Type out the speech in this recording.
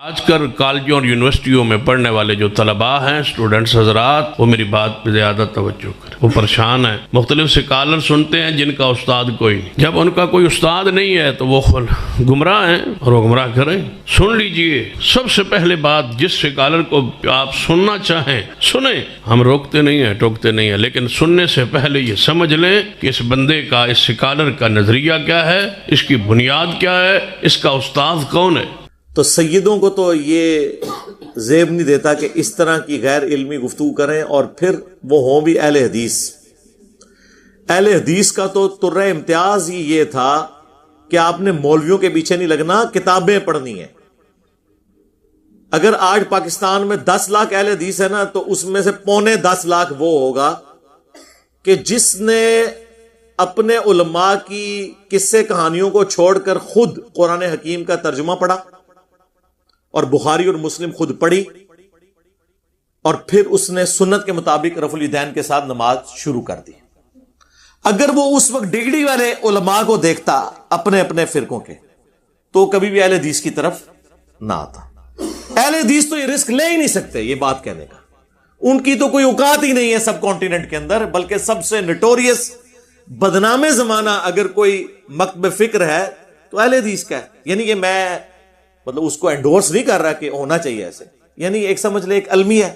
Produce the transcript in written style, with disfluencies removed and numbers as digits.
آج کل کالجوں اور یونیورسٹیوں میں پڑھنے والے جو طلباء ہیں، اسٹوڈنٹس حضرات، وہ میری بات پہ زیادہ توجہ کریں. وہ پریشان ہیں، مختلف سکالر سنتے ہیں جن کا استاد کوئی نہیں. جب ان کا کوئی استاد نہیں ہے تو وہ گمراہ ہیں اور وہ گمراہ کریں. سن لیجئے، سب سے پہلے بات، جس سکالر کو آپ سننا چاہیں سنیں. ہم روکتے نہیں ہیں، ٹوکتے نہیں ہیں، لیکن سننے سے پہلے یہ سمجھ لیں کہ اس بندے کا، اس سکالر کا نظریہ کیا ہے، اس کی بنیاد کیا ہے، اس کا استاد کون ہے. تو سیدوں کو تو یہ زیب نہیں دیتا کہ اس طرح کی غیر علمی گفتگو کریں، اور پھر وہ ہوں بھی اہل حدیث. اہل حدیث کا تو ترہ امتیاز ہی یہ تھا کہ آپ نے مولویوں کے پیچھے نہیں لگنا، کتابیں پڑھنی ہیں. اگر آج پاکستان میں 10 لاکھ اہل حدیث ہے نا، تو اس میں سے 9.25 لاکھ وہ ہوگا کہ جس نے اپنے علماء کی قصے کہانیوں کو چھوڑ کر خود قرآن حکیم کا ترجمہ پڑھا، اور بخاری اور مسلم خود پڑھی، اور پھر اس نے سنت کے مطابق رفع الیدین کے ساتھ نماز شروع کر دی. اگر وہ اس وقت ڈگری والے علماء کو دیکھتا اپنے اپنے فرقوں کے، تو کبھی بھی اہل حدیث کی طرف نہ آتا. اہل حدیث تو یہ رسک لے ہی نہیں سکتے یہ بات کہنے کا. ان کی تو کوئی اوقات ہی نہیں ہے سب کانٹیننٹ کے اندر. بلکہ سب سے نٹوریس بدنام زمانہ اگر کوئی مکتب فکر ہے تو اہل حدیث کا ہے. یعنی کہ میں اس کو انڈورس نہیں کر رہا کہ ہونا چاہیے ایسے، یعنی ایک سمجھ لے ایک المیہ ہے.